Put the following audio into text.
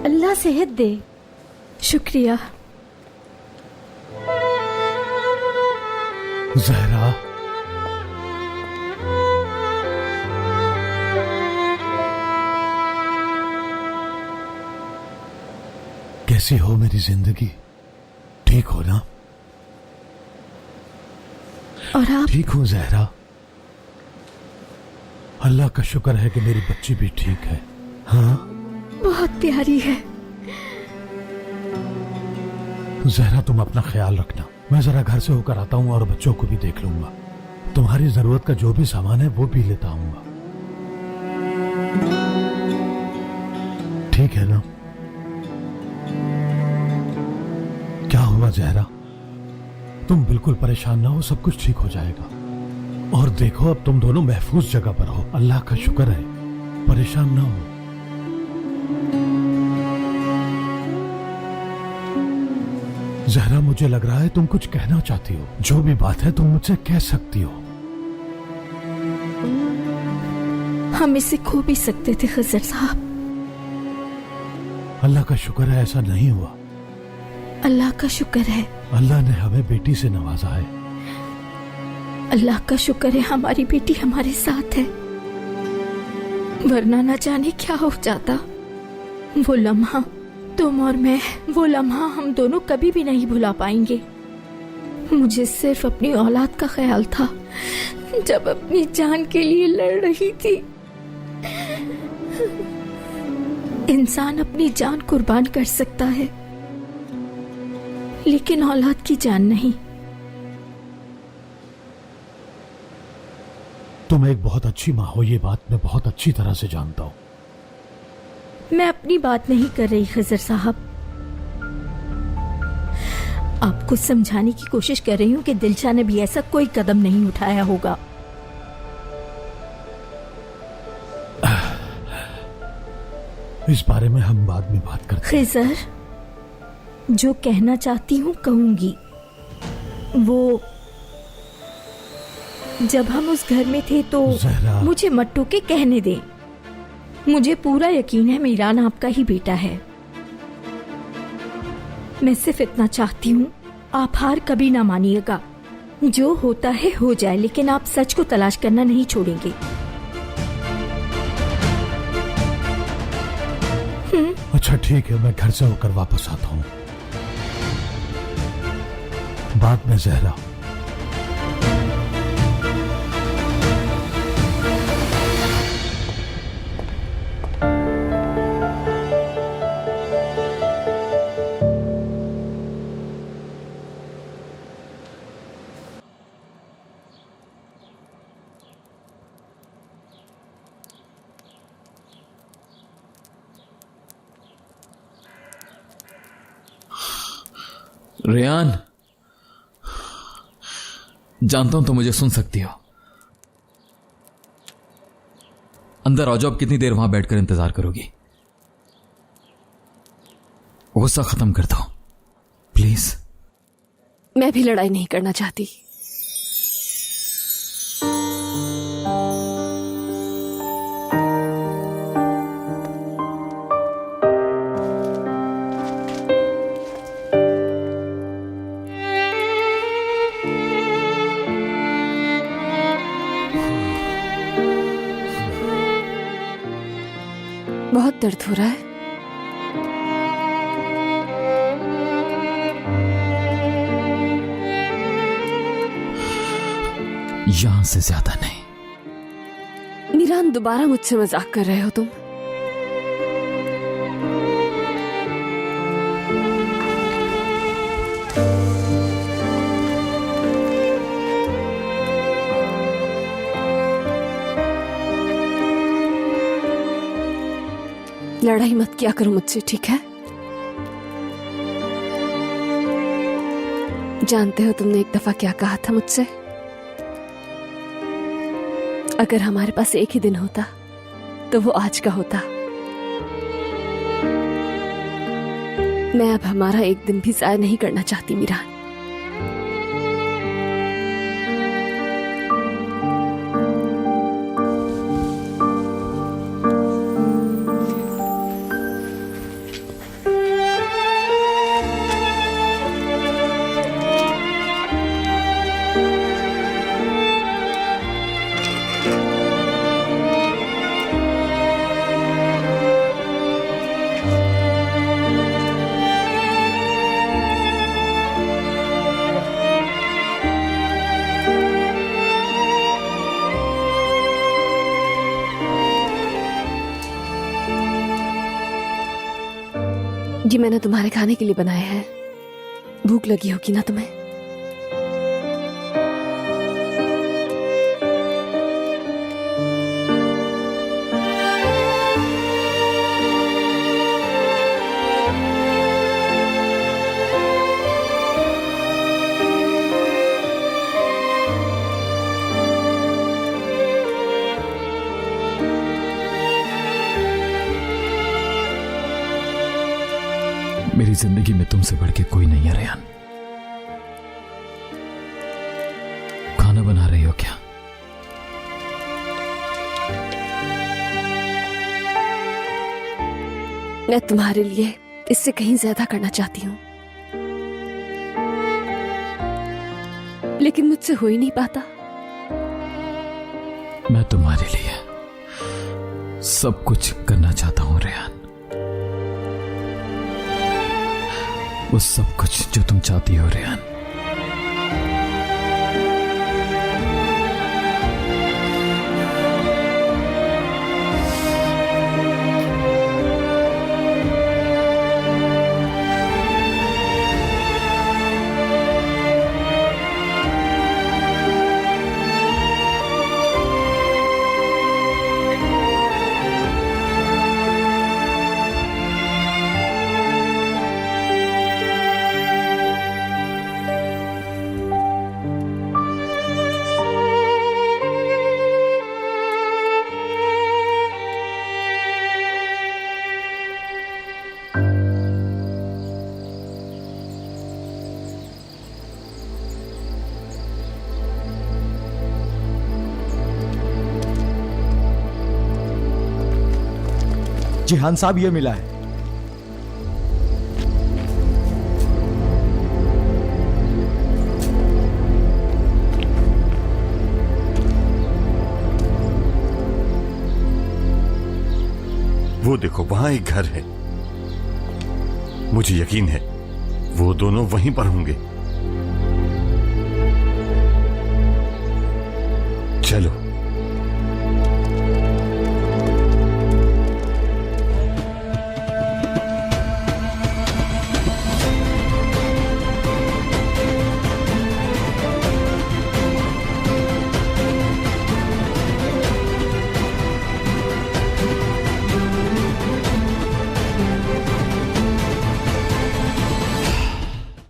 अल्लाह सेहत दे। शुक्रिया। जहरा, कैसी हो मेरी जिंदगी? ठीक हो ना? और आप? ठीक हूं जहरा, अल्लाह का शुक्र है कि मेरी बच्ची भी ठीक है। हाँ, बहुत प्यारी है। जहरा तुम अपना ख्याल रखना, मैं जरा घर से होकर आता हूँ और बच्चों को भी देख लूंगा। तुम्हारी जरूरत का जो भी सामान है वो भी लेता आऊंगा, ठीक है ना? क्या हुआ जहरा? तुम बिल्कुल परेशान ना हो, सब कुछ ठीक हो जाएगा। और देखो अब तुम दोनों महफूज जगह पर हो, अल्लाह का शुक्र है, परेशान ना हो। जहरा मुझे लग रहा है तुम कुछ कहना चाहती हो, जो भी बात है तुम मुझसे कह सकती हो। हम इसे खो भी सकते थे खजर साहब। अल्लाह का शुक्र है ऐसा नहीं हुआ। अल्लाह का शुक्र है। अल्लाह ने हमें बेटी से नवाजा है। अल्लाह का शुक्र है हमारी बेटी हमारे साथ है, वरना न जाने क्या हो जाता। वो लम्हा तुम और मैं, वो लम्हा हम दोनों कभी भी नहीं भुला पाएंगे। मुझे सिर्फ अपनी औलाद का ख्याल था जब अपनी जान के लिए लड़ रही थी। इंसान अपनी जान कुर्बान कर सकता है, लेकिन औलाद की जान नहीं। तुम एक बहुत अच्छी माँ हो, ये बात मैं बहुत अच्छी तरह से जानता हूँ। मैं अपनी बात नहीं कर रही खजर साहब, आपको समझाने की कोशिश कर रही हूँ कि दिलशा ने भी ऐसा कोई कदम नहीं उठाया होगा। इस बारे में हम बाद में बात करते हैं। खिजर, जो कहना चाहती हूँ कहूंगी। वो जब हम उस घर में थे तो मुझे मट्टू के कहने दे। मुझे पूरा यकीन है मीरान आपका ही बेटा है। मैं सिर्फ इतना चाहती हूँ, आप हार कभी ना मानिएगा। जो होता है हो जाए, लेकिन आप सच को तलाश करना नहीं छोड़ेंगे। अच्छा ठीक है, मैं घर से होकर वापस आता हूँ बाद में। जहरा, रेयान, जानता हूं तुम मुझे सुन सकती हो। अंदर आ जाओ। अब कितनी देर वहां बैठकर इंतजार करोगी? गुस्सा खत्म कर दो प्लीज। मैं भी लड़ाई नहीं करना चाहती। बहुत दर्द हो रहा है। यहां से ज्यादा नहीं। मीरान, दोबारा मुझसे मजाक कर रहे हो तुम? लड़ाई मत किया करो मुझसे, ठीक है? जानते हो तुमने एक दफा क्या कहा था मुझसे? अगर हमारे पास एक ही दिन होता तो वो आज का होता। मैं अब हमारा एक दिन भी जाया नहीं करना चाहती मीरान। ये मैंने तुम्हारे खाने के लिए बनाया है, भूख लगी होगी ना तुम्हें? मेरी जिंदगी में तुमसे बढ़ के कोई नहीं है रेहान। खाना बना रही हो क्या? मैं तुम्हारे लिए इससे कहीं ज्यादा करना चाहती हूँ, लेकिन मुझसे हो ही नहीं पाता। मैं तुम्हारे लिए सब कुछ करना चाहता हूं रेहान, वो सब कुछ जो तुम चाहती हो रेहान। जिहान साहब, ये मिला है। वो देखो, वहां एक घर है। मुझे यकीन है वो दोनों वहीं पर होंगे। चलो।